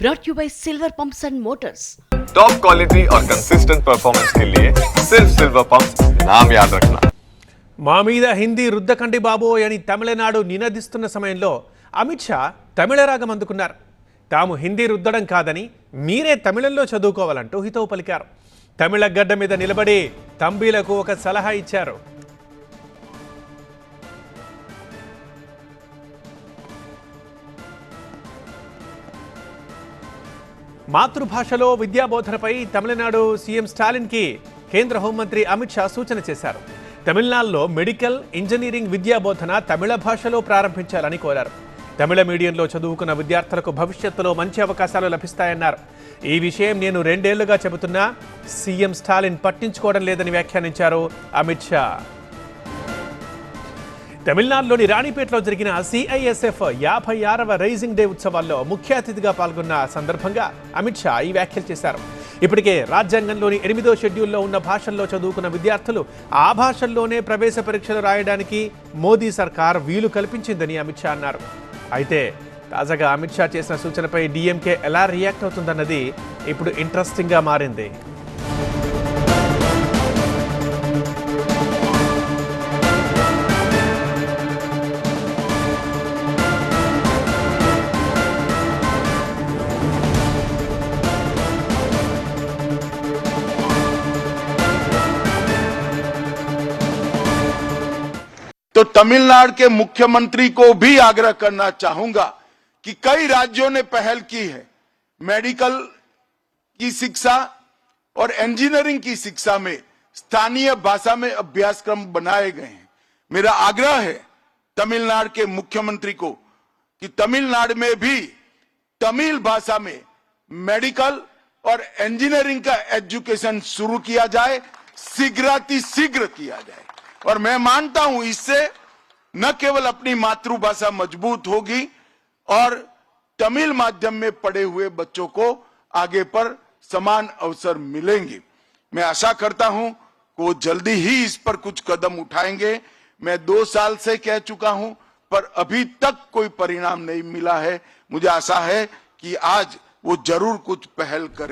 brought you by Silver Pumps and Motors. Top quality और consistent performance के लिए सिर्फ सिल्वर पंप्स नाम याद रखना। మా మీద హిందీ రుద్దకండి బాబోయ్ అని తమిళనాడు నినదిస్తున్న సమయంలో అమిత్ షా తమిళ రాగం అందుకున్నారు. తాము హిందీ రుద్దడం కాదని మీరే తమిళంలో చదువుకోవాలంటూ హితవు పలికారు. తమిళ గడ్డ మీద నిలబడి తంబీలకు ఒక సలహా ఇచ్చారు. మాతృభాషలో విద్యాబోధనపై తమిళనాడు సీఎం స్టాలిన్కి కేంద్ర హోంమంత్రి అమిత్ షా సూచన చేశారు. తమిళనాడులో మెడికల్, ఇంజనీరింగ్ విద్యాబోధన తమిళ భాషలో ప్రారంభించాలని కోరారు. తమిళ మీడియంలో చదువుకున్న విద్యార్థులకు భవిష్యత్తులో మంచి అవకాశాలు లభిస్తాయన్నారు. ఈ విషయం నేను 2 ఏళ్లుగా చెబుతున్నా సీఎం స్టాలిన్ పట్టించుకోవడం లేదని వ్యాఖ్యానించారు అమిత్ షా. తమిళనాడులోని రాణిపేటలో జరిగిన సిఐఎస్ఎఫ్ 56వ రైజింగ్ డే ఉత్సవాల్లో ముఖ్య అతిథిగా పాల్గొన్న సందర్భంగా అమిత్ షా ఈ వ్యాఖ్యలు చేశారు. ఇప్పటికే రాజ్యాంగంలోని 8వ షెడ్యూల్లో ఉన్న భాషల్లో చదువుకున్న విద్యార్థులు ఆ భాషల్లోనే ప్రవేశ పరీక్షలు రాయడానికి మోదీ సర్కార్ వీలు కల్పించిందని అమిత్ షా అన్నారు. అయితే తాజాగా అమిత్ షా చేసిన సూచనపై డీఎంకే ఎలా రియాక్ట్ అవుతుందన్నది ఇప్పుడు ఇంట్రెస్టింగ్గా మారింది. तो तमिलनाडु के मुख्यमंत्री को भी आग्रह करना चाहूंगा कि कई राज्यों ने पहल की है। मेडिकल की शिक्षा और इंजीनियरिंग की शिक्षा में स्थानीय भाषा में अभ्यासक्रम बनाए गए हैं। मेरा आग्रह है तमिलनाडु के मुख्यमंत्री को कि तमिलनाडु में भी तमिल भाषा में मेडिकल और इंजीनियरिंग का एजुकेशन शुरू किया जाए, शीघ्र किया जाए। और मैं मानता हूं इससे न केवल अपनी मातृभाषा मजबूत होगी और तमिल माध्यम में पढ़े हुए बच्चों को आगे पर समान अवसर मिलेंगे। मैं आशा करता हूं कि वो जल्दी ही इस पर कुछ कदम उठाएंगे। मैं 2 साल से कह चुका हूं पर अभी तक कोई परिणाम नहीं मिला है। मुझे आशा है कि आज वो जरूर कुछ पहल करें।